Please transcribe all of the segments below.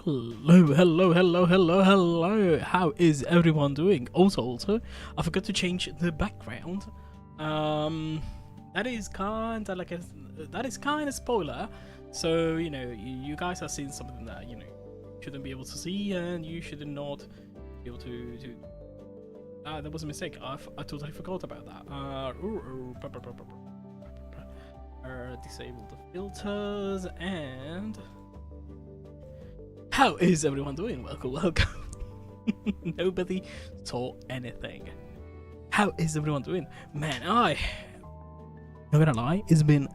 Hello. How is everyone doing? Also, I forgot to change the background. That is kind of spoiler. So you guys have seen something that shouldn't be able to see, and you should not be able to. That was a mistake. I totally forgot about that. Disable the filters and. How is everyone doing? Welcome. Nobody saw anything. How is everyone doing? Man, not gonna lie, it's been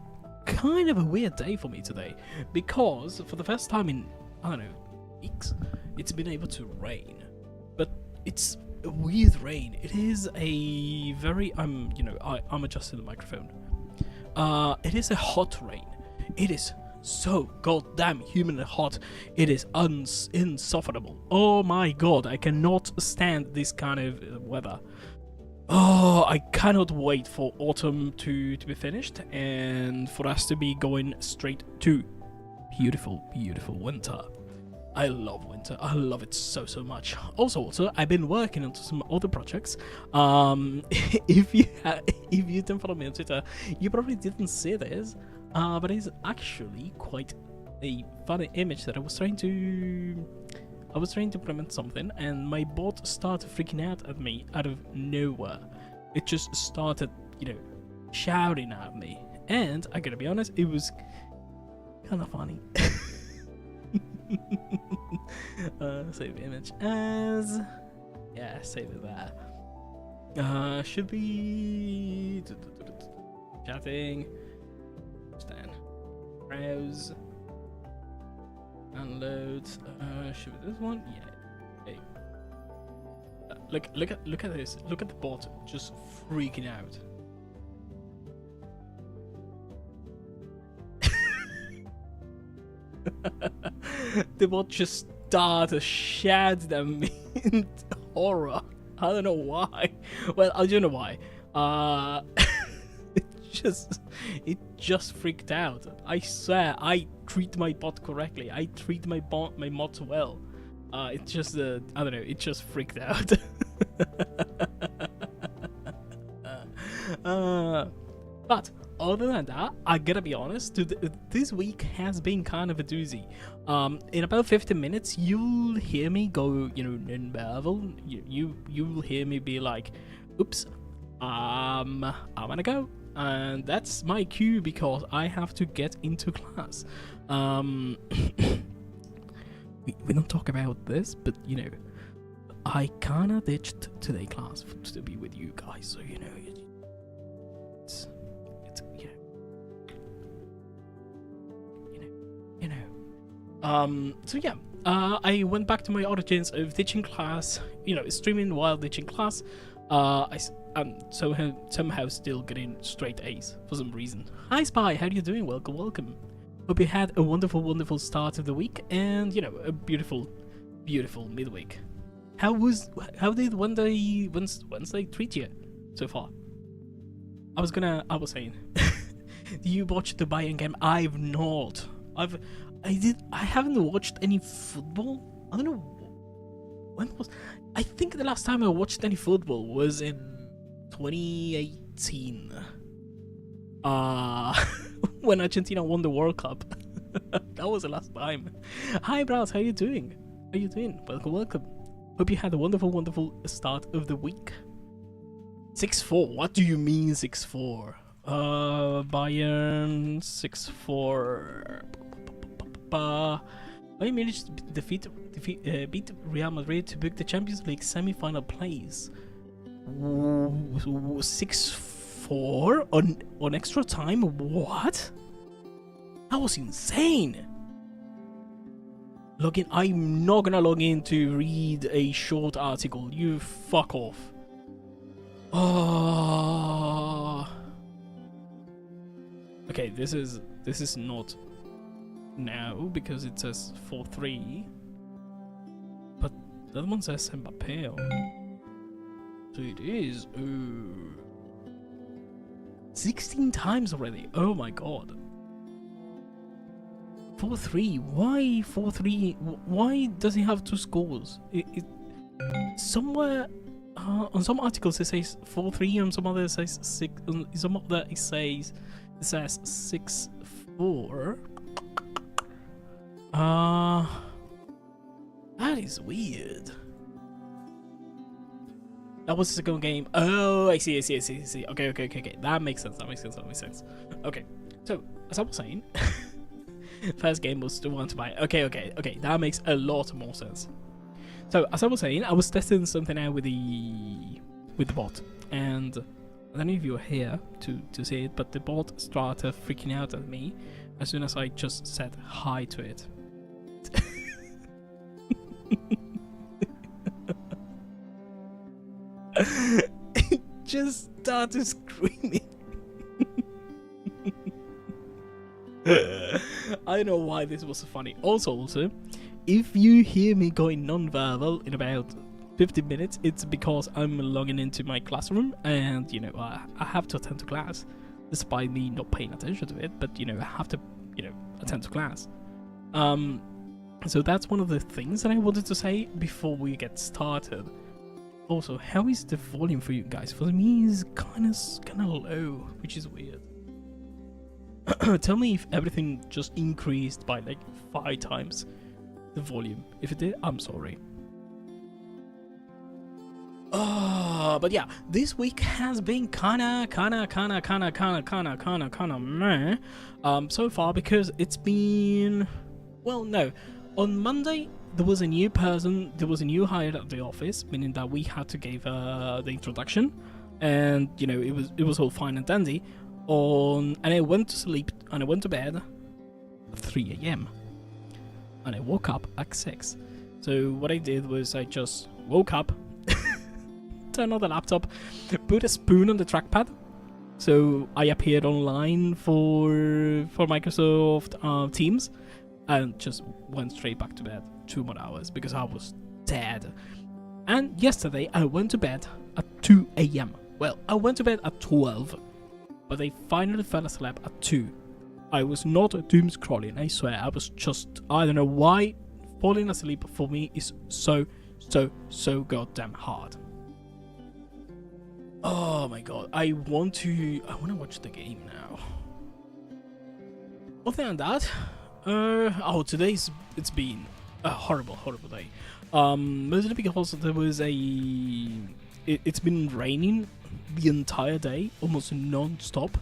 kind of a weird day for me today, because for the first time in, I don't know, weeks, it's been able to rain. But it's a weird rain. It is a very, I'm adjusting the microphone. It is a hot rain. It is so goddamn humid and hot. It is insufferable. Oh my god, I cannot stand this kind of weather. Oh, I cannot wait for autumn to be finished and for us to be going straight to beautiful winter. I love winter. I love it so much. Also, I've been working on some other projects. If you didn't follow me on Twitter, you probably didn't see this. But it's actually quite a funny image that I was trying to implement something, and my bot started freaking out at me out of nowhere. It just started, shouting at me, and I gotta be honest, it was kind of funny. Save image as, save it there. Should be chatting. Stand. Browse. Download. Should be this one? Yeah. Hey. Look at this. Look at the bot just freaking out. The bot just started shouting at me in horror. I don't know why. Well, I do know why. It just freaked out. I swear, I treat my bot correctly. I treat my mods well. It just, I don't know. It just freaked out. But other than that, I gotta be honest. This week has been kind of a doozy. In about 15 minutes, you'll hear me go, non-verbal. You'll hear me be like, "Oops, I'm gonna go." And that's my cue because I have to get into class. We don't talk about this, but I kinda ditched today class to be with you guys, so I went back to my origins of ditching class, streaming while ditching class. I'm somehow still getting straight A's for some reason. Hi Spy, how are you doing? Welcome. Hope you had a wonderful start of the week and a beautiful midweek. How did Wednesday treat you so far? I was saying, do you watch the Bayern game? I've not. I haven't watched any football. I don't know. I think the last time I watched any football was in 2018. When Argentina won the World Cup. That was the last time. Hi Browse, how you doing? Welcome. Hope you had a wonderful start of the week. 6-4. What do you mean 6-4? Bayern 6-4. Bayern managed to beat Real Madrid to book the Champions League semi-final place. 6-4 on extra time? What? That was insane. I'm not gonna log in to read a short article. You fuck off. Oh. Okay, this is not now because it says 4-3, but the other one says Mbappé. So it is 16 times already. Oh my god. 4-3. Why 4-3? Why does he have two scores? Somewhere on some articles it says 4-3, on some others it says 6. On some other it says 6-4. That is weird. That was the second game. Oh, I see. Okay. That makes sense. Okay. So, as I was saying, first game was the one to buy. Okay. That makes a lot more sense. So, as I was saying, I was testing something out with the bot, and I don't know if you were here to see it, but the bot started freaking out at me as soon as I just said hi to it. It just started screaming. I don't know why this was so funny. Also, if you hear me going non-verbal in about 15 minutes, it's because I'm logging into my classroom and, I have to attend to class, despite me not paying attention to it, but, I have to, attend to class. So that's one of the things that I wanted to say before we get started. Also, how is the volume for you guys? For me, it's kind of low, which is weird. Tell me if everything just increased by like 5 times the volume. If it did, I'm sorry. But yeah, this week has been kinda meh. So far, because it's been, well, no. On Monday, there was a new person, there was a new hire at the office, meaning that we had to give the introduction, and it was all fine and dandy. And I went to sleep and I went to bed at 3 a.m. and I woke up at 6. So what I did was I just woke up, turned on the laptop, put a spoon on the trackpad. So I appeared online for Microsoft Teams, and just went straight back to bed. 2 more hours because I was dead. And yesterday I went to bed at 2 a.m. Well, I went to bed at 12, but I finally fell asleep at 2. I was not doom scrolling, I swear. I was just, I don't know why falling asleep for me is so goddamn hard. Oh my god, I want to watch the game now. Other than that, it's been a horrible day. Mostly because there was it's been raining the entire day, almost non-stop,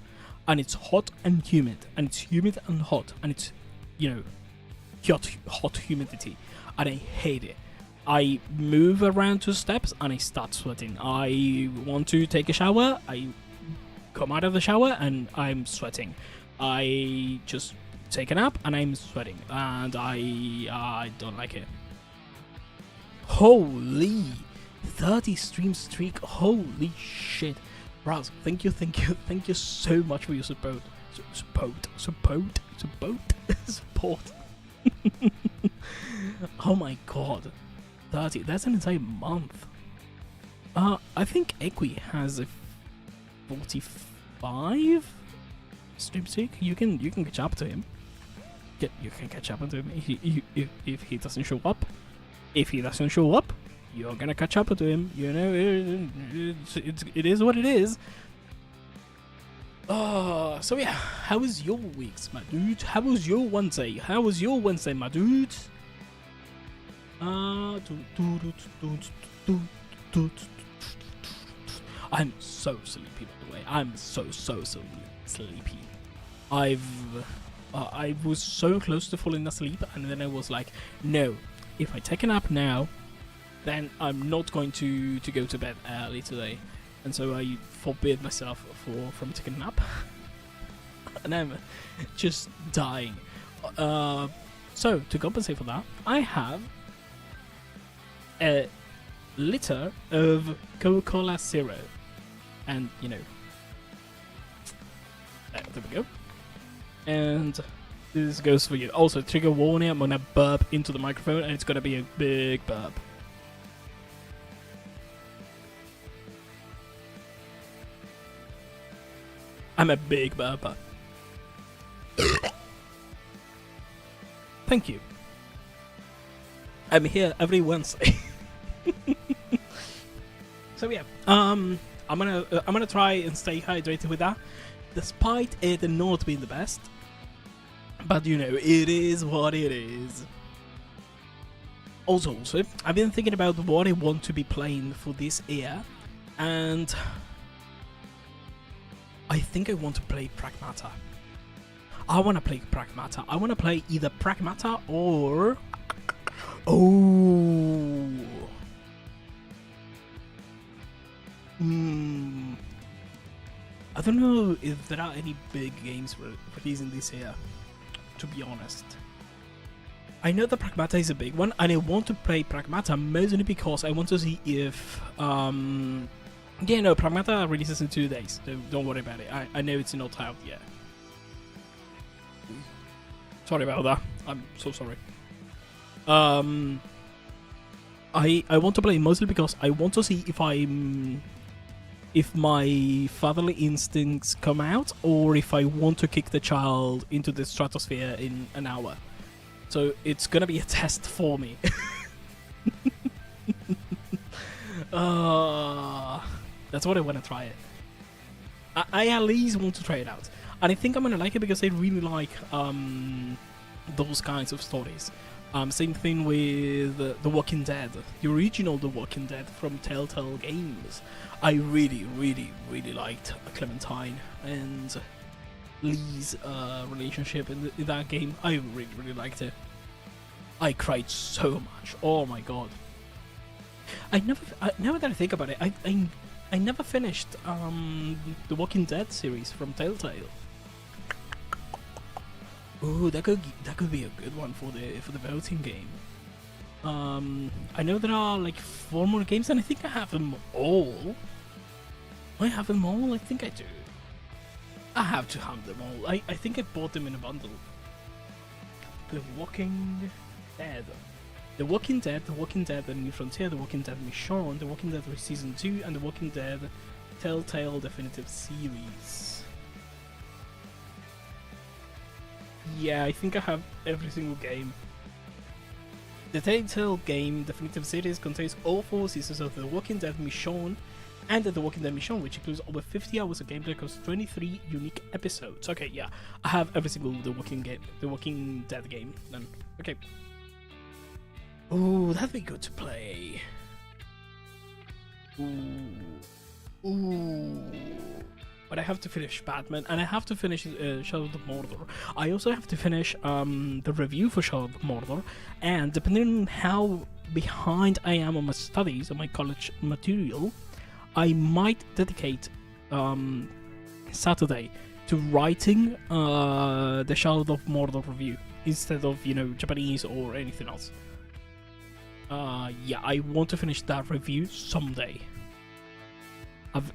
and it's hot and humid, and it's humid and hot, and it's, hot humidity, and I hate it. I move around 2 steps and I start sweating. I want to take a shower, I come out of the shower and I'm sweating. I just take a nap and I'm sweating, and I don't like it. Holy 30 stream streak, holy shit. Raz, thank you so much for your support. Oh my god, 30, that's an entire month. I think Equi has a 45 stream streak. You can catch up to him. You can catch up to him if he doesn't show up. If he doesn't show up, you're gonna catch up to him. It is what it is. So yeah, how was your weeks, my dude? How was your Wednesday? My dude? I'm so sleepy, by the way. I'm so sleepy. I was so close to falling asleep, and then I was like, no, if I take a nap now, then I'm not going to go to bed early today. And so I forbid myself from taking a nap. And I'm just dying. So, to compensate for that, I have a liter of Coca-Cola Zero. And, there we go. And this goes for you. Also, trigger warning, I'm gonna burp into the microphone, and it's gonna be a big burp. I'm a big burper. Thank you. I'm here every Wednesday. So yeah, I'm gonna try and stay hydrated with that, despite it not being the best. But you know, it is what it is. Also, I've been thinking about what I want to be playing for this year, and I think I want to play Pragmata. I want to play Pragmata. I want to play either Pragmata or... Oh... I don't know if there are any big games releasing this year, to be honest. I know that Pragmata is a big one, and I want to play Pragmata mostly because I want to see if... Yeah, no, Pragmata releases in 2 days, so don't worry about it. I know it's not out yet. Sorry about that. I'm so sorry. I want to play mostly because I want to see if my fatherly instincts come out, or if I want to kick the child into the stratosphere in an hour. So it's gonna be a test for me. That's what I want to try it. I at least want to try it out, and I think I'm gonna like it because I really like those kinds of stories. Same thing with The Walking Dead, the original The Walking Dead from Telltale Games. I really, really, really liked Clementine and Lee's relationship in that game. I really, really liked it. I cried so much. Oh my god. Now that I think about it, I never finished the Walking Dead series from Telltale. Ooh, that could be a good one for the voting game. I know there are like 4 more games, and I think I have them all. I have them all. I think I do. I have to have them all. I think I bought them in a bundle. The Walking Dead. The Walking Dead, The Walking Dead The New Frontier, The Walking Dead Michonne, The Walking Dead Season 2, and The Walking Dead Telltale Definitive Series. Yeah, I think I have every single game. The Telltale game Definitive Series contains all 4 seasons of The Walking Dead Michonne and The Walking Dead Michonne, which includes over 50 hours of gameplay across 23 unique episodes. Okay, yeah, I have every single The Walking Dead game then. Okay. Ooh, that'd be good to play. Ooh. But I have to finish Batman, and I have to finish Shadow of Mordor. I also have to finish the review for Shadow of Mordor, and depending on how behind I am on my studies, on my college material, I might dedicate Saturday to writing the Shadow of Mordor review instead of, you know, Japanese or anything else. Yeah, I want to finish that review someday.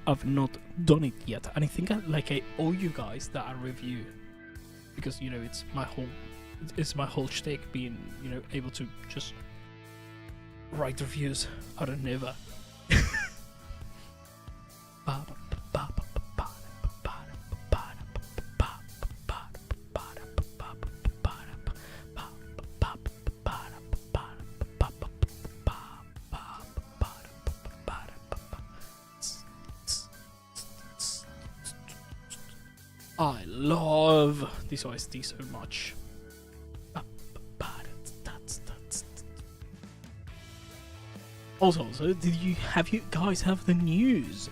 I've not done it yet, and I think I owe you guys that review, because, you know, it's my whole shtick, being, you know, able to just write reviews out of nowhere. I love this OST so much. Also, have you guys have the news?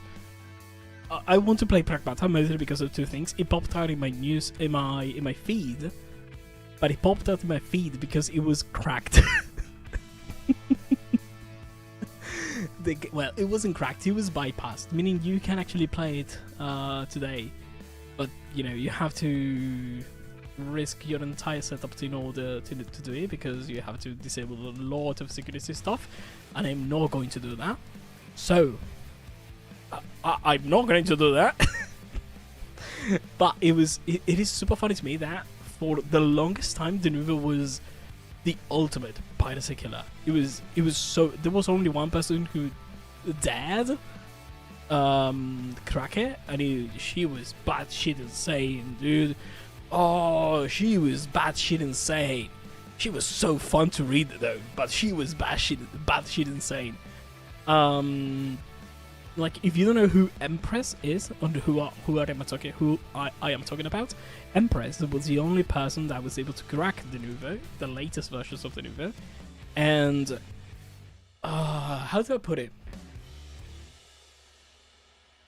I want to play Pragmata mostly because of 2 things. It popped out in my news in my feed, but it popped out in my feed because it was cracked. Well, it wasn't cracked. It was bypassed, meaning you can actually play it today. But, you know, you have to risk your entire setup in order to do it, because you have to disable a lot of security stuff, and I'm not going to do that. So, I'm not going to do that. But it is super funny to me that for the longest time, Denuvo was the ultimate piracy killer. It was so, there was only one person who dared crack it, and she was batshit insane, dude. Oh, she was batshit insane. She was so fun to read though, but she was batshit insane. Like if you don't know who Empress is, and who I am talking about, Empress was the only person that was able to crack the Nouveau, the latest versions of the Nouveau, and how do I put it?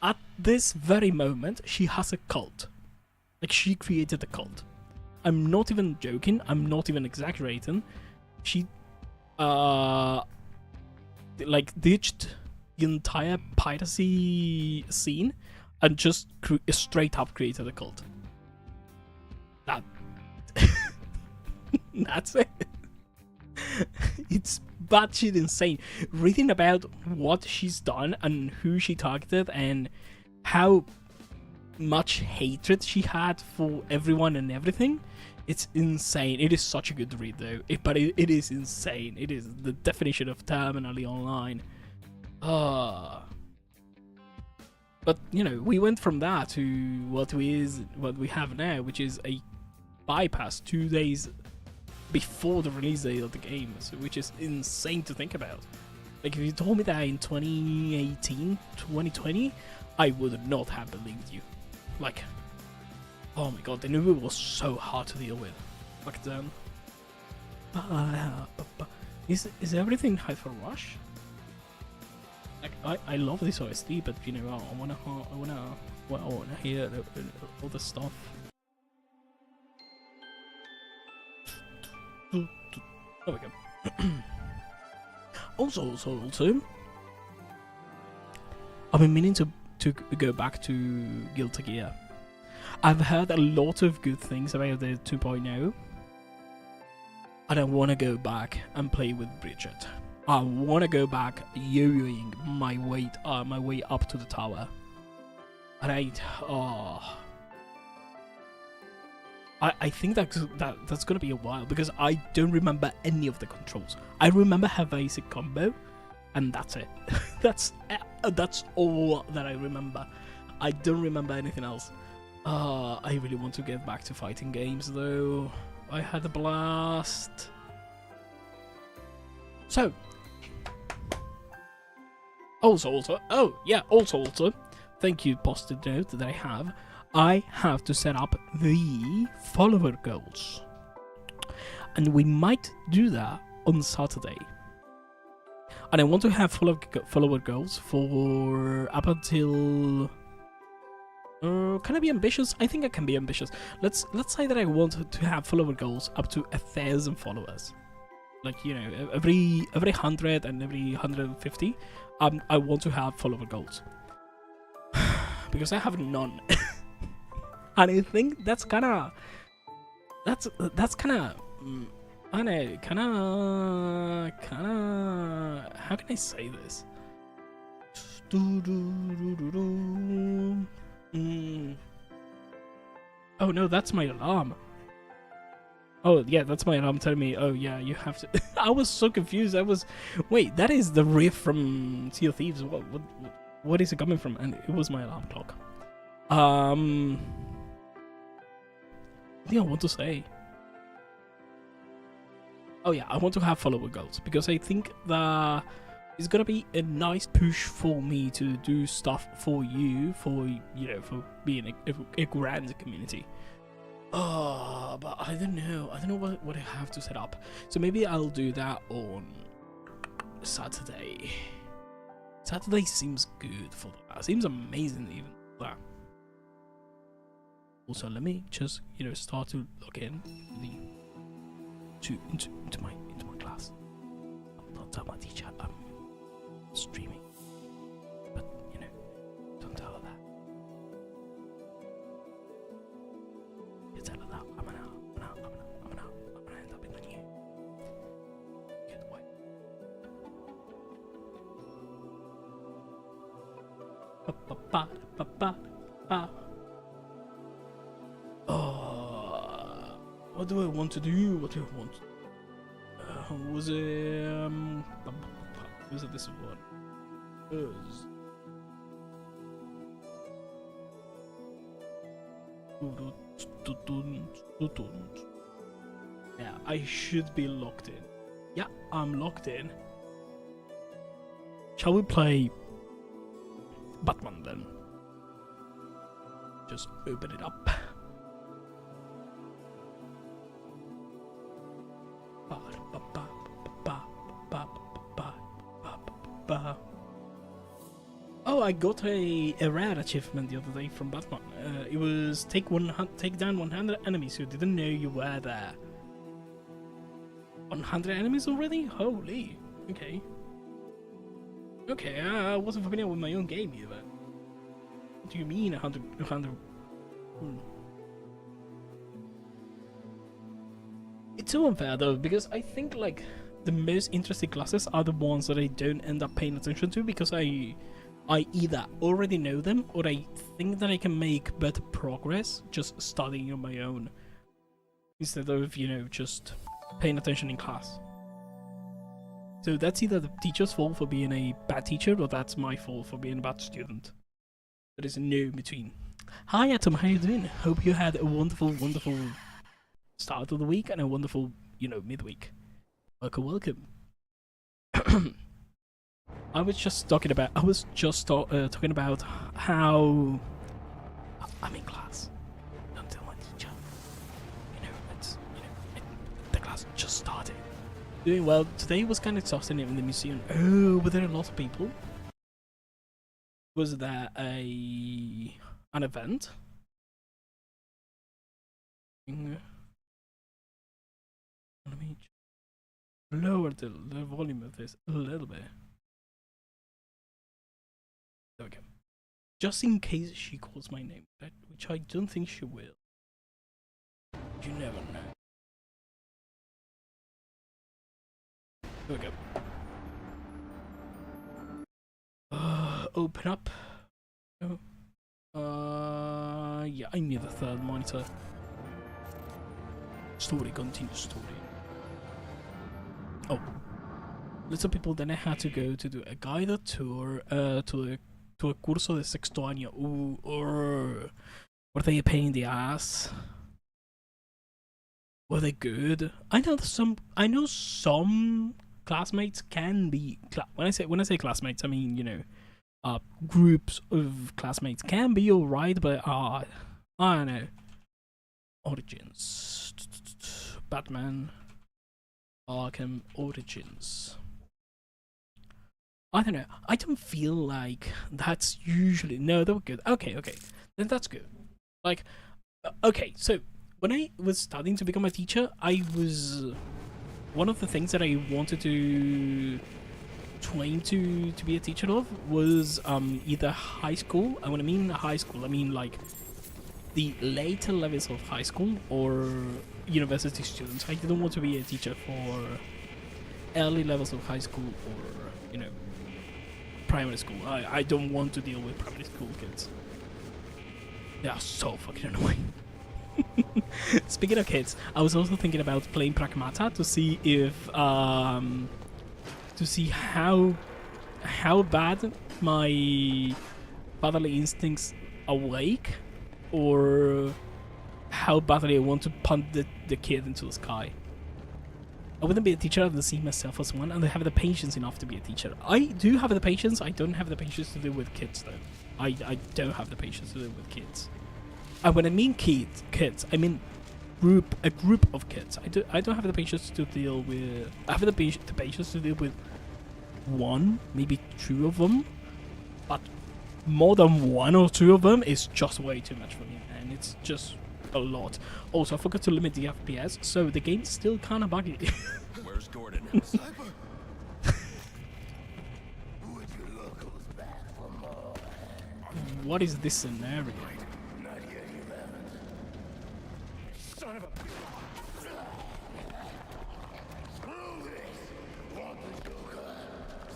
At this very moment, she has a cult. Like she created a cult. I'm not even joking. I'm not even exaggerating. She, like ditched the entire piracy scene and just straight up created a cult. That's it. It's batshit insane. Reading about what she's done and who she targeted and how much hatred she had for everyone and everything, it's insane. It is such a good read though, but it is insane. It is the definition of terminally online. But you know, we went from that to what we have now, which is a bypass 2 days before the release date of the game, so, which is insane to think about. Like if you told me that in 2018, 2020, I would not have believed you. Like, oh my god, the Nouveau was so hard to deal with back then. Is everything Hyper Rush? Like I love this OST, but you know I wanna hear all the stuff. There we go. also, I've been meaning to go back to Guilty Gear. I've heard a lot of good things about the 2.0, and I want to go back and play with Bridget. I want to go back yo-yoing my way up to the tower, and I think that's gonna be a while because I don't remember any of the controls. I remember her basic combo, and that's it. that's all that I remember. I don't remember anything else. I really want to get back to fighting games though. I had a blast. So, also, thank you, Post-it note that I have to set up the follower goals, and we might do that on Saturday. And I want to have follower goals for up until. Can I be ambitious? I think I can be ambitious. Let's say that I want to have follower goals up to 1,000 followers. Like, you know, every 100 and every 150, I want to have follower goals because I have none. And I think that's kind of I don't know, kind of how can I say this? Oh no, that's my alarm. Oh yeah, that's my alarm telling me, oh yeah, you have to. I was so confused. Wait, that is the riff from Sea of Thieves. What is it coming from? And it was my alarm clock. What do I want to say? Oh yeah, I want to have follower goals because I think that it's gonna be a nice push for me to do stuff for you, for being a grand community. But I don't know what I have to set up. So maybe I'll do that on Saturday. Saturday seems good for that. Seems amazing even for that. Also, let me just start to log in into my class. I'll not tell my teacher I'm streaming, but don't tell her that. You tell her that I'm gonna end up in the new. Good way. What do I want to do? What do I want? Was it this one? Yeah, I should be locked in. Yeah, I'm locked in. Shall we play Batman then? Just open it up. Oh, I got a rare achievement the other day from Batman. It was take down 100 enemies who didn't know you were there. 100 enemies already? Holy. Okay. Okay, I wasn't familiar with my own game either. What do you mean 100? It's so unfair though, because I think like the most interesting classes are the ones that I don't end up paying attention to because I either already know them or I think that I can make better progress just studying on my own instead of, you know, just paying attention in class. So that's either the teacher's fault for being a bad teacher or that's my fault for being a bad student. There is no in between. Hi Atom, how you doing? Hope you had a wonderful, wonderful start of the week and a wonderful, you know, midweek. Welcome, welcome. I was just talking about how I'm in class. Don't tell my teacher. You know, the class just started. Doing well. Today was kind of exhausting in the museum. Oh, were there a lot of people? Was there an event? Let me lower the volume of this a little bit. There we go. Just in case she calls my name, which I don't think she will. You never know. There we go. Open up. Oh. Yeah, I need a third monitor. Story, continue story. Oh. Little people then I had to go to do a guided tour to a curso de sexto año. Ooh, were they a pain in the ass? Were they good? I know some classmates can be when I say classmates, I mean, you know, groups of classmates can be alright, but I don't know. Origins. Batman. Arkham Origins. I don't know. I don't feel like that's usually... No, they were good. Okay. Then that's good. Like, okay, so when I was studying to become a teacher, I was... One of the things that I wanted to train to be a teacher of was either high school. And when I mean high school, I mean like the later levels of high school or university students. I didn't want to be a teacher for early levels of high school or, you know, primary school. I don't want to deal with primary school kids. They are so fucking annoying. Speaking of kids, I was also thinking about playing Pragmata to see if to see how bad my fatherly instincts awake or how badly I want to punt the kid into the sky. I wouldn't be a teacher, I don't see myself as one, and I have the patience enough to be a teacher. I do have the patience, I don't have the patience to deal with kids though. I don't have the patience to deal with kids. And when I mean kids, I mean a group of kids. I don't have the patience to deal with... I have the patience to deal with one, maybe two of them, but more than one or two of them is just way too much for me, and it's just a lot. Also, I forgot to limit the FPS, so the game's still kind of buggy. Where's Gordon? What is this scenario? Not yet, you haven't. Son of a... Screw this! Want the Joker?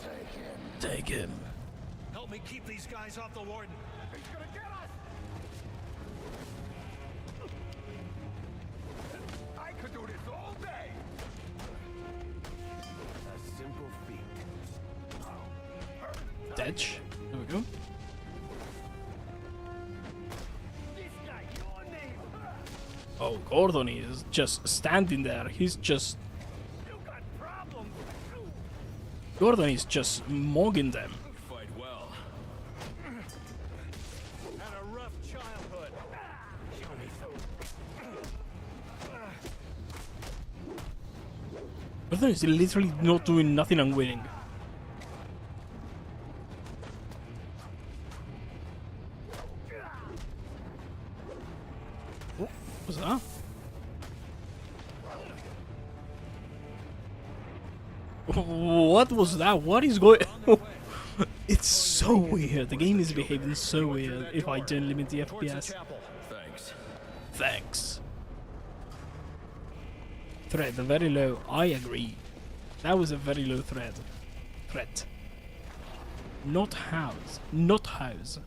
Take him. Take him. Help me keep these guys off the warden. He's gonna get us! I could do this all day! A simple feat. Detch. There we go. This guy, your name! Oh, Gordon is just standing there. He's just... Gordon is just mogging them. Fight well. Had a rough childhood. Show me Gordon is literally not doing nothing and winning. What was that? What was that? What is going? It's so weird. The game is behaving so weird. If I don't limit the FPS. Thanks. Thanks. Threat very low. I agree. That was a very low threat. Threat. Not house. Not house.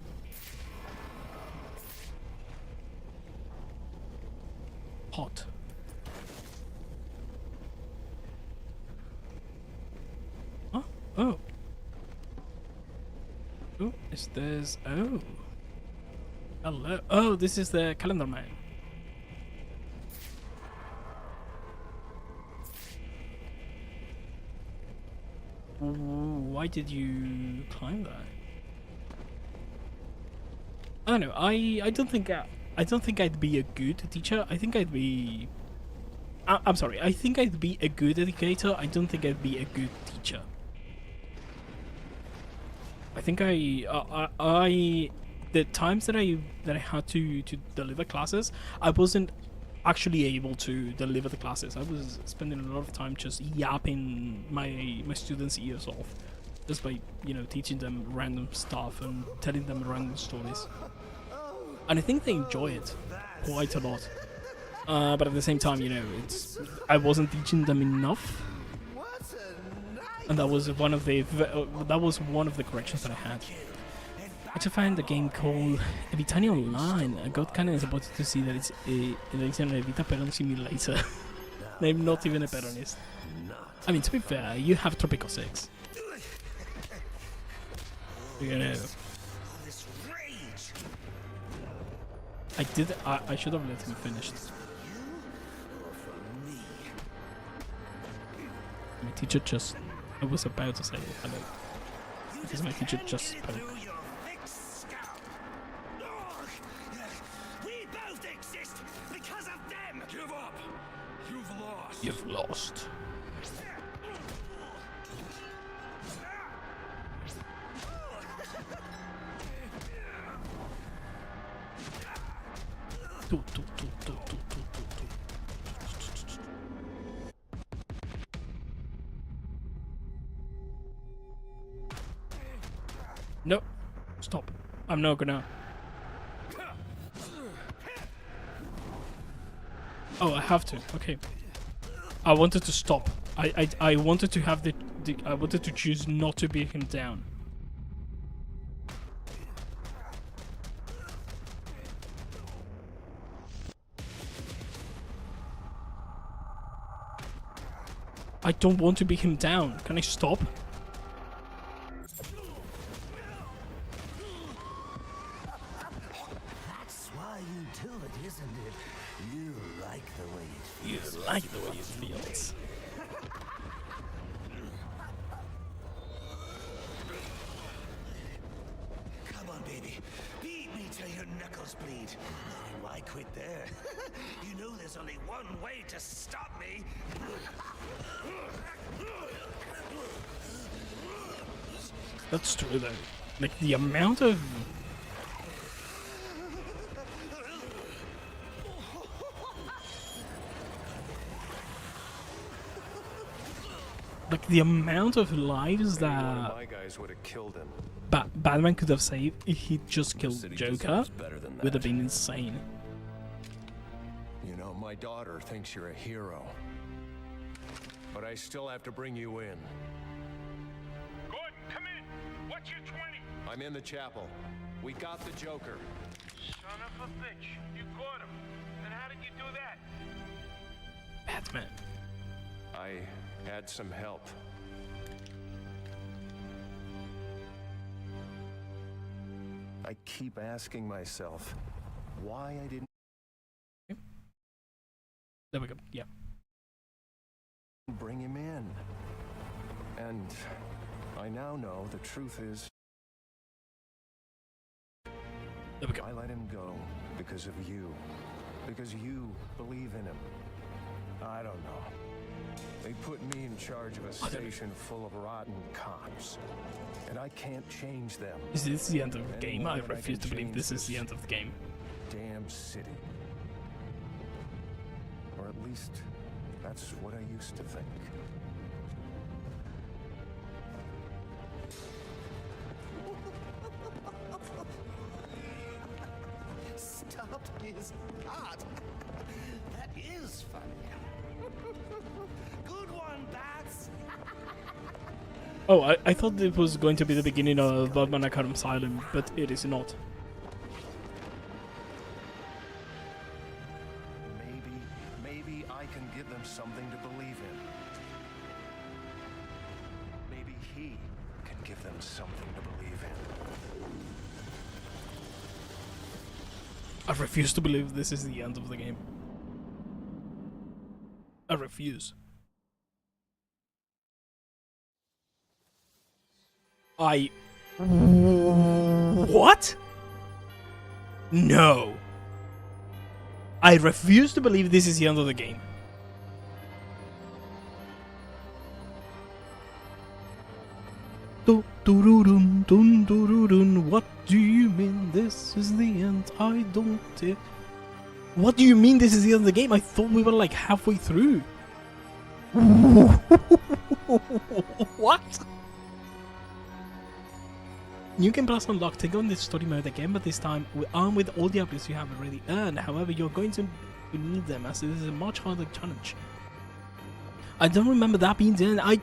Hot. Huh? Oh. Oh, is this... Oh. Hello. Oh, this is the calendar man. Why did you climb that? I don't know. I don't think I'd be a good teacher. I think I'd be... I'm sorry. I think I'd be a good educator. I don't think I'd be a good teacher. I think the times that I had to deliver classes, I wasn't actually able to deliver the classes. I was spending a lot of time just yapping my students' ears off, just by, you know, teaching them random stuff and telling them random stories. And I think they enjoy it quite a lot. But at the same time, you know, I wasn't teaching them enough. And that was one of the corrections that I had. I just found a game called Evitania Online. I got kind of disappointed to see that it's an Evita Peron simulator. I'm not even a Peronist. I mean, to be fair, you have Tropico 6. You know. I should have let him finish. My teacher just... I was about to say hello. Because my teacher just spoke. We both exist because of them. Give up. You've lost. You've lost. No, stop. I'm not gonna. Oh, I have to. Okay. I wanted to stop. I wanted to have I wanted to choose not to beat him down. I don't want to beat him down. Can I stop? That's why you do it, isn't it? You like the way it feels. You like the way it feels. Come on, baby. Beat me till your knuckles bleed. And why quit there? You know there's only one way to stop me. That's true though. Like the amount of... Like the amount of lives that My guys would have killed him. Batman could have saved if he just killed City Joker deserves better than would have that. been insane. You know, my daughter thinks you're a hero. But I still have to bring you in. Gordon, come in. What's your 20? I'm in the chapel. We got the Joker. Son of a bitch. You caught him. And how did you do that? Batman. I had some help. I keep asking myself why I didn't There we go. Yeah. Bring him in. And I now know the truth is There we go. I let him go because of you. Because you believe in him. I don't know. They put me in charge of a station full of rotten cops. And I can't change them. Is this the end of the game? I Any more than I refuse can to believe change this is the end of the game. Damn city. Or at least, that's what I used to think. Stop his heart. That is funny. Good one, Bats. Oh, I thought it was going to be the beginning of Batman Arkham Asylum, but it is not. Maybe I can give them something to believe in. Maybe he can give them something to believe in. I refuse to believe this is the end of the game. I refuse. What? No. I refuse to believe this is the end of the game. What do you mean this is the end? I don't... What do you mean this is the end of the game? I thought we were like halfway through. What? New Game Plus unlocked. Take on this story mode again, but this time armed with all the upgrades you have already earned. However, you're going to need them as this is a much harder challenge. I don't remember that being the end. I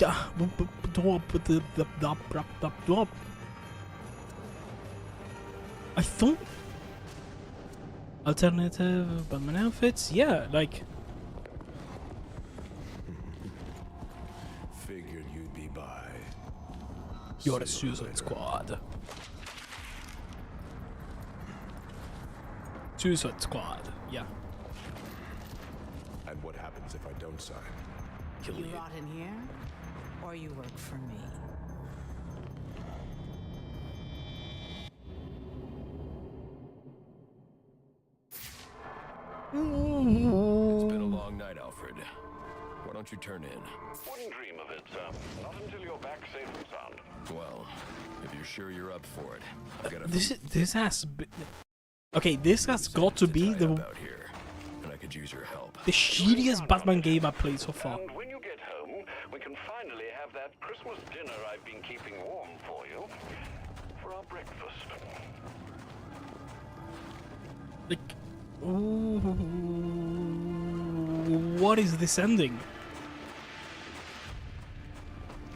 thought alternative Batman outfits. Yeah, like Figured you'd be by. you're a Suicide Squad. Suicide Squad. Yeah. And what happens if I don't sign? Kill You you. rot in here, or you work for me. It's been a long night, Alfred. Why don't you turn in? Wouldn't dream of it, sir. Not until you're back safe and sound. Well, if you're sure you're up for it, I've got a This has okay. This has got to be tie up the out here, and I could use your help. shittiest Batman game I've played so far. And when you get home, we can finally have that Christmas dinner I've been keeping warm for you. For our breakfast. Like, ooh, what is this ending?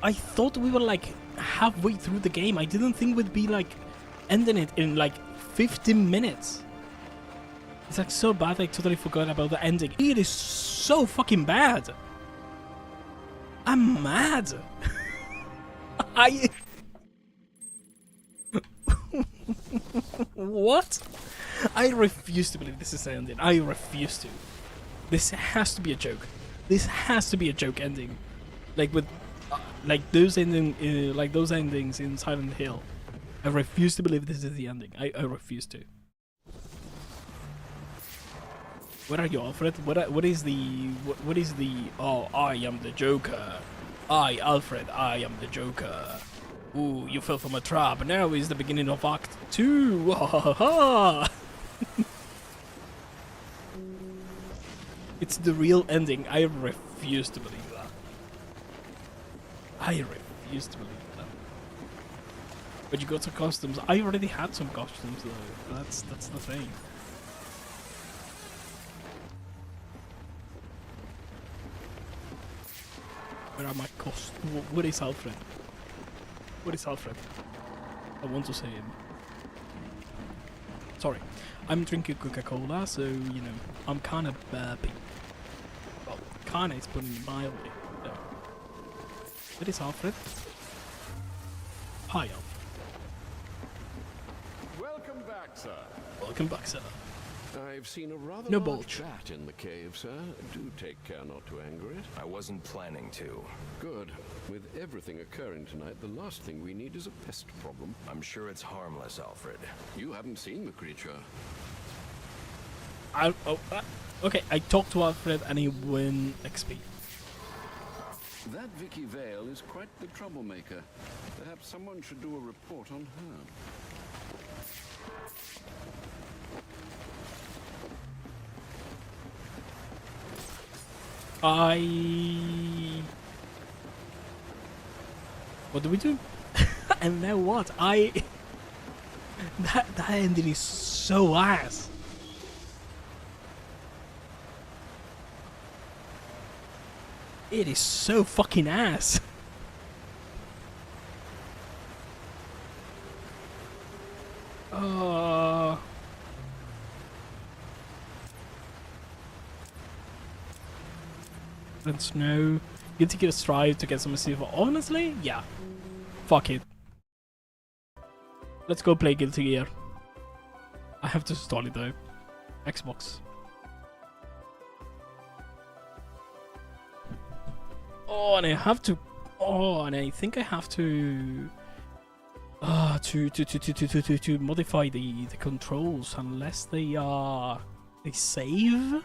I thought we were like halfway through the game. I didn't think we'd be like ending it in like 15 minutes. It's like so bad I totally forgot about the ending. It is so fucking bad. I'm mad. What? I refuse to believe this is the ending. I refuse to. This has to be a joke. This has to be a joke ending, like with, like those endings in Silent Hill. I refuse to believe this is the ending. I refuse to. Where are you, Alfred? What is the? Oh, I am the Joker. Alfred, I am the Joker. Ooh, you fell from a trap. Now is the beginning of Act 2. Ha ha ha! It's the real ending. I refuse to believe that. I refuse to believe that. But you got some costumes. I already had some costumes though. That's the thing. Where are my costumes? Where is Alfred? Where is Alfred? I want to see him. Sorry, I'm drinking Coca-Cola, so you know I'm kind of burpy. Well, kinda is putting it mildly. No. Where is Alfred? Hi, Alfred. Welcome back, sir. Welcome back, sir. I've seen a rather No large bulge. bat in the cave, sir. Do take care not to anger it. I wasn't planning to. Good. With everything occurring tonight, the last thing we need is a pest problem. I'm sure it's harmless, Alfred. You haven't seen the creature. Okay, I talked to Alfred and he win XP. That Vicky Vale is quite the troublemaker. Perhaps someone should do a report on her. What do we do? And now what? That ending is so ass. It is so fucking ass. And snow. You take a strive to get some silver. Honestly, yeah. Fuck it. Let's go play Guilty Gear. I have to install it though. Xbox. Oh, and I have to. Oh, and I think I have to. To modify the controls unless they save.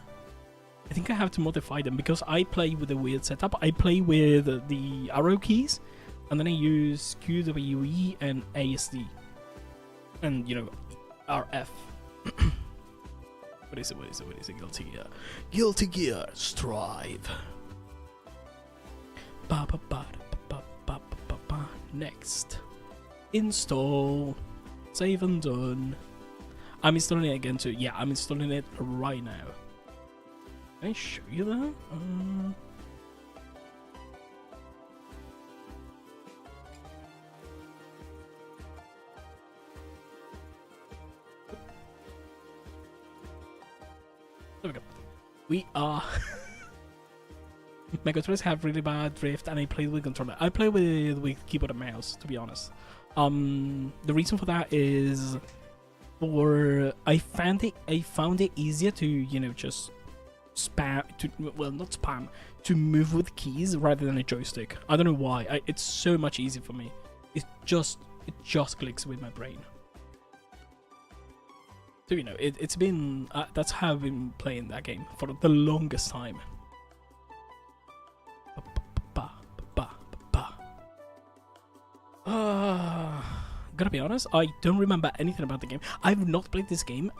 I think I have to modify them because I play with a weird setup. I play with the arrow keys, and then I use QWE and ASD, and you know, RF. What is it? Guilty Gear. Guilty Gear Strive. Next. Install. Save and done. I'm installing it again too. Yeah, I'm installing it right now. Can I show you that? There we go. We are. My controllers have really bad drift, and I play with controller. I play with keyboard and mouse, to be honest. The reason for that is, I found it easier to, you know, just not spam, to move with keys rather than a joystick. I don't know why. It's so much easier for me. It just clicks with my brain. So you know, it's been that's how I've been playing that game for the longest time. Gotta be honest, I don't remember anything about the game. I've not played this game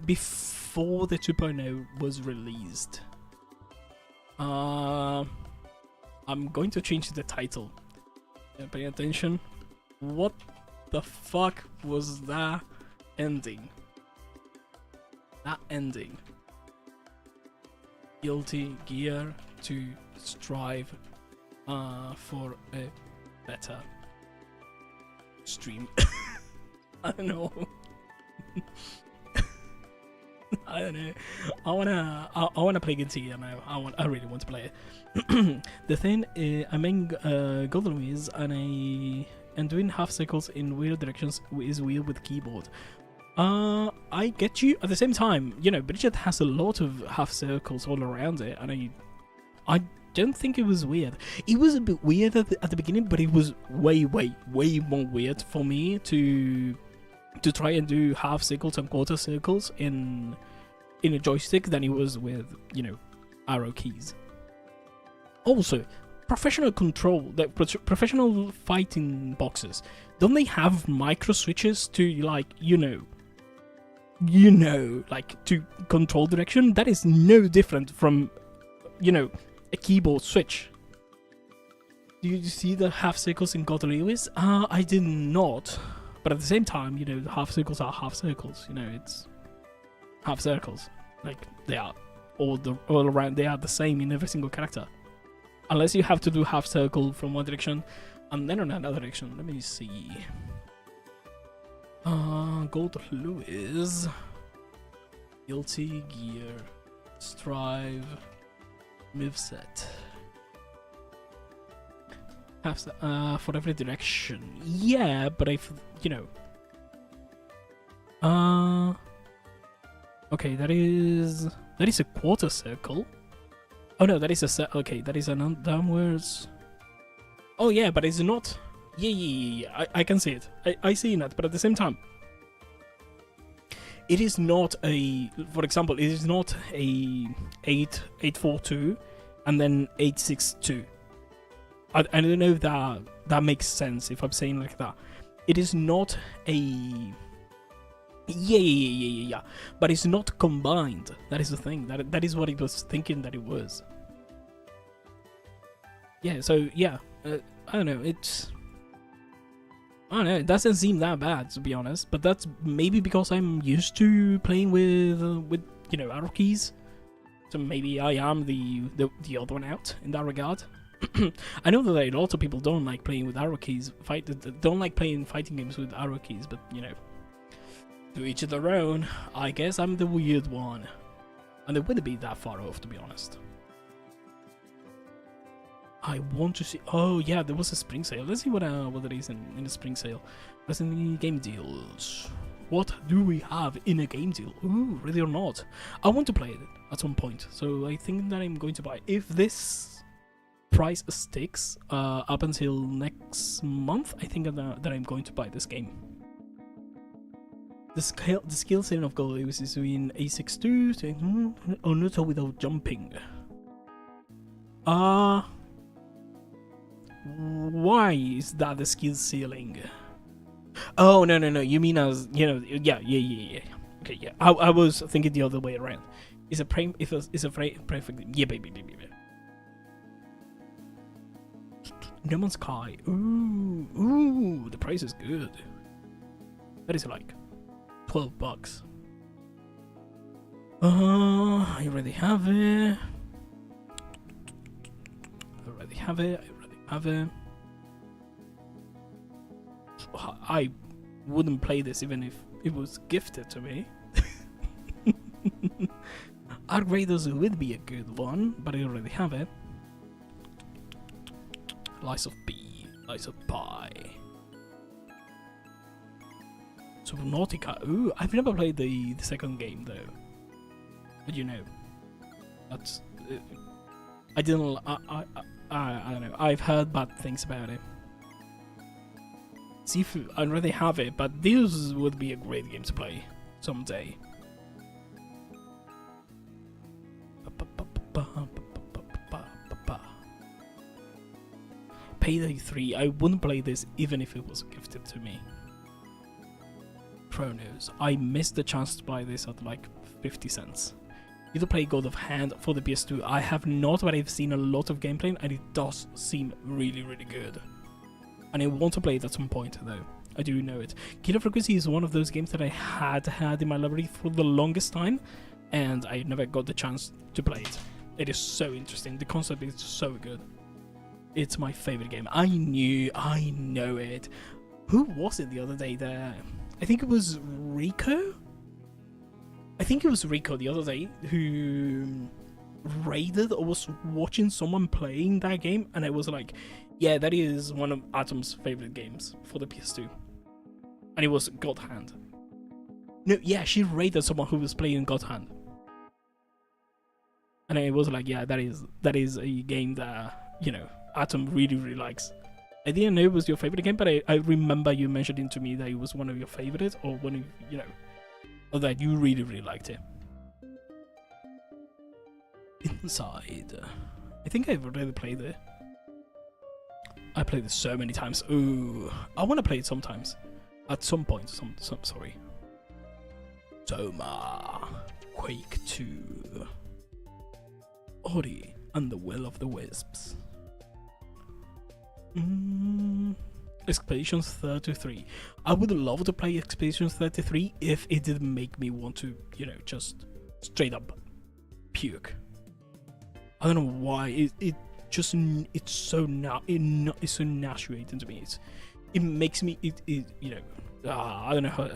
before the 2.0 was released. I'm going to change the title. Pay attention. What the fuck was that ending? That ending. Guilty Gear to strive for a better stream. I don't know. I don't know. I wanna play Guilty Gear now. I really want to play it. The thing is, I'm in Golden Wheels and doing half circles in weird directions is weird with keyboard. I get you. At the same time, you know, Bridget has a lot of half circles all around it, and I don't think it was weird. It was a bit weird at the beginning, but it was way more weird for me to try and do half circles and quarter circles in a joystick than it was with, you know, arrow keys. Also, professional control, the professional fighting boxes, don't they have micro switches to, like, you know, like, to control direction? That is no different from, you know, a keyboard switch. Do you see the half circles in God Lewis? I did not. But at the same time, you know, half circles are half circles. You know, it's half circles. Like, they are all around. They are the same in every single character, unless you have to do half circle from one direction and then on another direction. Let me see. Gold Lewis, Guilty Gear, Strive, moveset. For every direction. Yeah, but if, you know. Okay, that is a quarter circle. Oh no, that is a okay, that is an downwards. Oh yeah, but it's not. Yeah. I can see it. I see that, but at the same time, it is not a. For example, it is not a 842 and then 862. I don't know if that makes sense if I'm saying like that. It is not a. Yeah. But it's not combined. That is the thing. That is what I was thinking that it was. Yeah. So yeah. I don't know. I don't know. It doesn't seem that bad, to be honest. But that's maybe because I'm used to playing with arrow keys. So maybe I am the odd one out in that regard. I know that a lot of people don't like playing with arrow keys. Don't like playing fighting games with arrow keys, but to each their own. I guess I'm the weird one, and it wouldn't be that far off, to be honest. I want to see. Oh yeah, there was a spring sale. Let's see what it is in the spring sale. What's in the game deals? What do we have in a game deal? Ooh, ready or not? I want to play it at some point, so I think that I'm going to buy. If this price sticks up until next month, I think that I'm going to buy this game. The skill setting of goal is between A62 to Onuto without jumping. Why is that the skill ceiling? Oh no, you mean as yeah. Okay, yeah. I was thinking the other way around. It's a perfect yeah, baby. No Man's Sky. Ooh, the price is good. That is like $12. I already have it. I wouldn't play this even if it was gifted to me. Arc Raiders would be a good one, but I already have it. Lies of P, Lies of Pi. Subnautica. Ooh, I've never played the second game though. But that's. I didn't. I don't know. I've heard bad things about it. See if I already have it, but this would be a great game to play someday. Payday 3. I wouldn't play this even if it was gifted to me. Chronos. I missed the chance to buy this at like 50 cents. You to play God of Hand for the PS2. I have not, but I've seen a lot of gameplay and it does seem really, really good. And I want to play it at some point though. I do know it. Killer Frequency is one of those games that I had in my library for the longest time, and I never got the chance to play it. It is so interesting. The concept is so good. It's my favorite game. I know it. Who was it the other day there? I think it was Rico? I think it was Rico the other day who raided or was watching someone playing that game, and I was like, yeah, that is one of Atom's favorite games for the PS2. And it was God Hand. No, yeah, she raided someone who was playing God Hand. And I was like, yeah, that is a game that, Atom really, really likes. I didn't know it was your favorite game, but I remember you mentioning to me that it was one of your favorites, or one of, or that you really, really liked it. Inside. I think I've already played it. I played it so many times. Ooh, I want to play it sometimes. At some point. Sorry. Soma. Quake 2. Ori and the Will of the Wisps. Expeditions 33. I would love to play Expeditions 33 if it didn't make me want to, just straight up puke. I don't know why. It's so nauseating to me. It makes me I don't know how.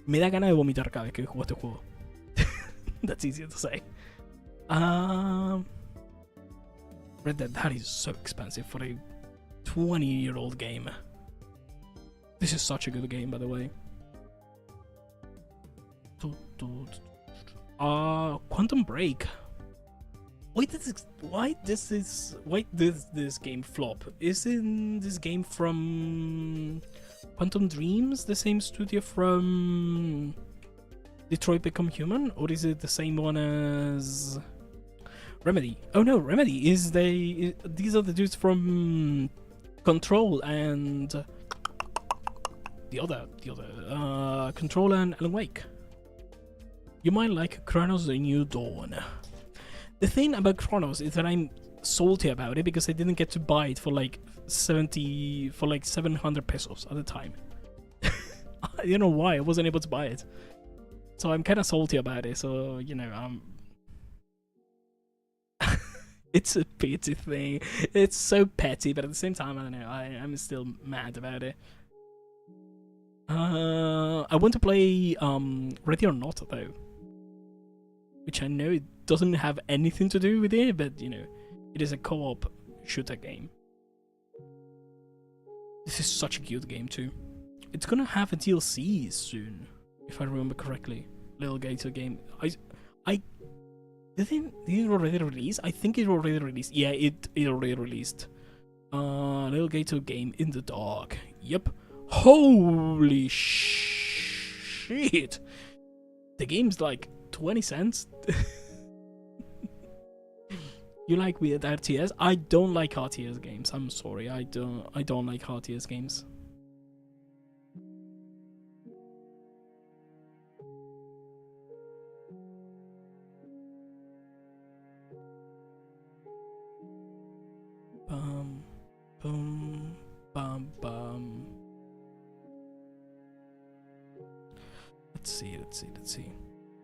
Me da gana de vomitar cada vez que juego este juego. That's easier to say. Red Dead, that is so expensive for a 20-year-old game. This is such a good game, by the way. Quantum Break. Why does this game flop? Isn't this game from Quantum Dreams, the same studio from Detroit Become Human, or is it the same one as Remedy? Oh no, Remedy is these are the dudes from Control and the other Control and Alan Wake. You might like Chronos: The New Dawn. The thing about Chronos is that I'm salty about it because I didn't get to buy it for like 700 pesos at the time. I don't know why I wasn't able to buy it, so I'm kind of salty about it. So you know, it's a petty thing. It's so petty, but at the same time, I don't know. I'm still mad about it. I want to play Ready or Not though, which I know it doesn't have anything to do with it, but you know, it is a co-op shooter game. This is such a cute game too. It's gonna have a DLC soon, if I remember correctly. Little Gator game. Did it already release? I think it already released. Yeah, it already released. Little Gator game in the dark. Yep. Holy shit! The game's like 20 cents. You like weird RTS? I don't like RTS games. I'm sorry. I don't like RTS games. Bum bum bum bum. Let's see.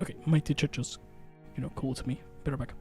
Okay, my teacher just, called me. Be right back.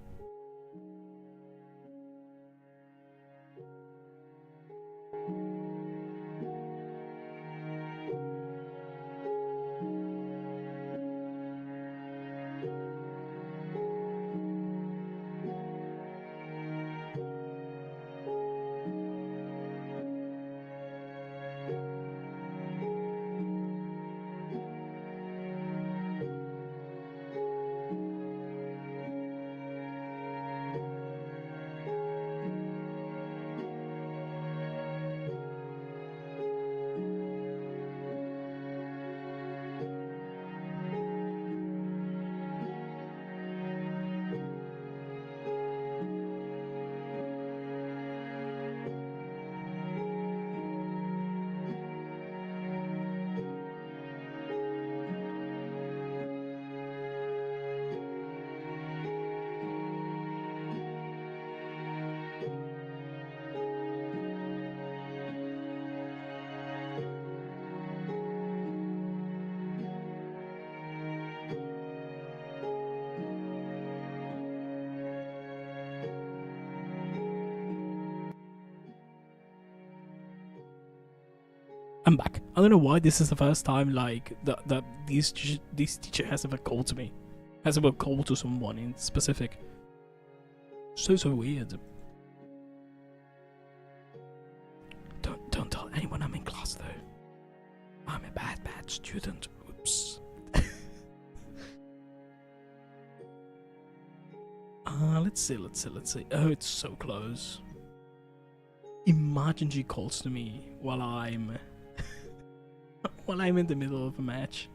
I'm back. I don't know why this is the first time like that this teacher has ever called to me, has ever called to someone in specific. So weird. Don't tell anyone I'm in class though. I'm a bad student. Oops. Let's see. Oh, it's so close. Imagine she calls to me while I'm in the middle of a match.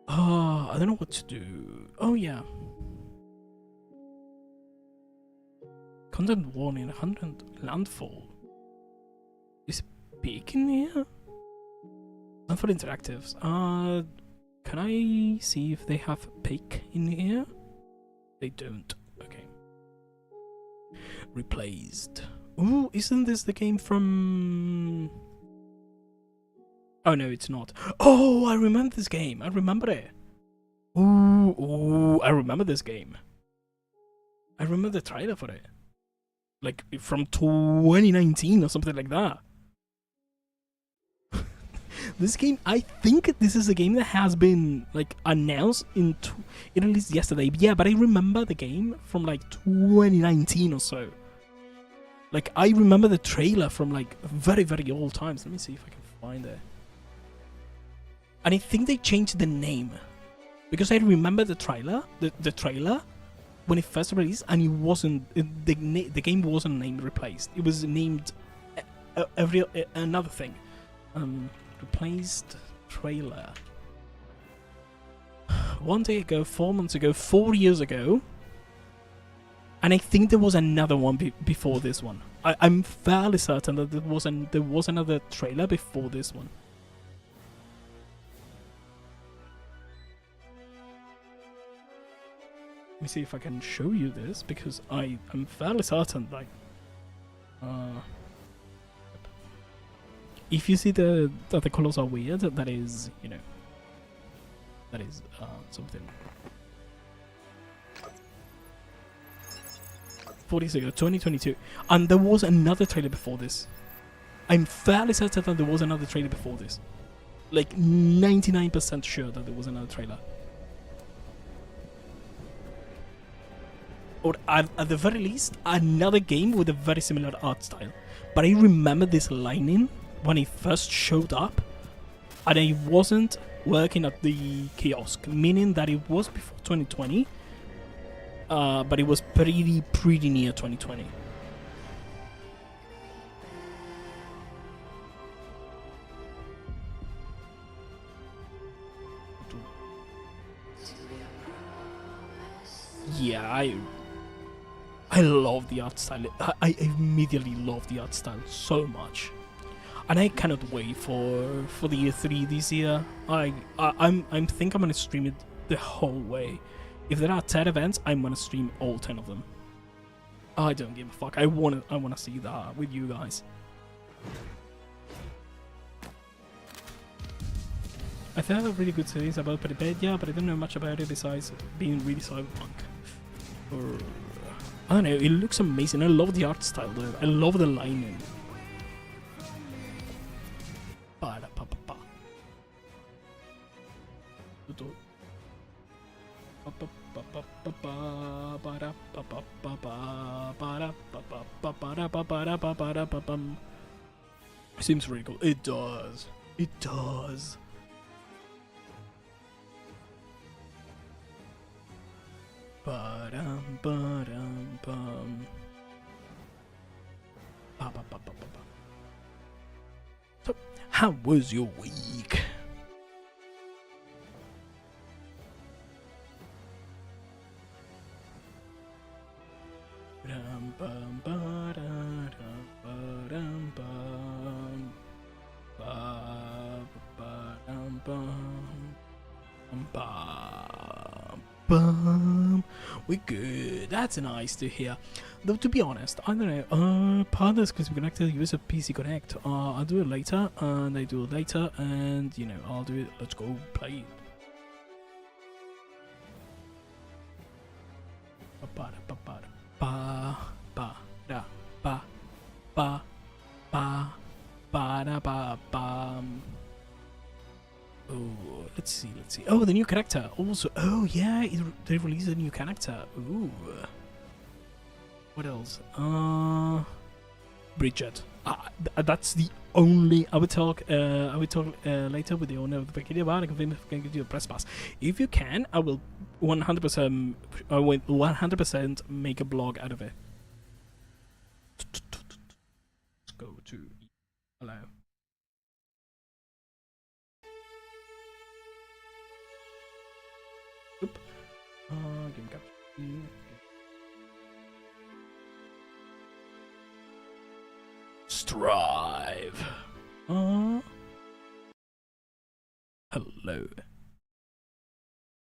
Oh, I don't know what to do. Oh yeah. Content warning, 100 landfall. Is Peak in here? Not for interactives. Can I see if they have Peak in here? They don't. Okay. Replaced. Ooh, isn't this the game from... Oh no, it's not. Oh, I remember this game. I remember it. Ooh, I remember this game. I remember the trailer for it. Like, from 2019 or something like that. This game, I think this is a game that has been like announced it released yesterday. Yeah, but I remember the game from like 2019 or so. Like, I remember the trailer from like very, very old times. Let me see if I can find it. And I think they changed the name, because I remember the trailer, the trailer when it first released, and it wasn't the game wasn't name replaced. It was named another thing. Replaced trailer. 1 day ago, 4 months ago, 4 years ago. And I think there was another one before this one. I'm fairly certain that there was another trailer before this one. Let me see if I can show you this, because I'm fairly certain, like, if you see that the colors are weird, that is, you know, that is something. 4 days ago, 2022, and there was another trailer before this. I'm fairly certain that there was another trailer before this. Like 99% sure that there was another trailer. Or at the very least, another game with a very similar art style. But I remember this lining when it first showed up, and I wasn't working at the kiosk, meaning that it was before 2020. But it was pretty near 2020. Yeah, I love the art style. I immediately love the art style so much, and I cannot wait for the E3 this year. I think I'm gonna stream it the whole way. If there are 10 events, I'm gonna stream all 10 of them. I don't give a fuck. I wanna see that with you guys. I've heard really good things about Peripedia, but I don't know much about it besides being really cyberpunk. Or I don't know. It looks amazing. I love the art style though. I love the lining. Seems really cool. It does. It does. So, how was your week? We're good. That's nice to hear. Though, to be honest, I don't know. Partners because we connected. Use a PC Connect. I'll do it later, and I do it later, and you know, I'll do it. Let's go play it. Oh, let's see. Oh, the new character. Also, oh yeah, they released a new character. Ooh. What else? Bridget. That's the only. I will talk later with the owner of the Wikipedia bar. I can give you a press pass. If you can, I will 100%. I will 100% make a blog out of it. Let's go to hello. Oop. Game capture. Strive. Hello.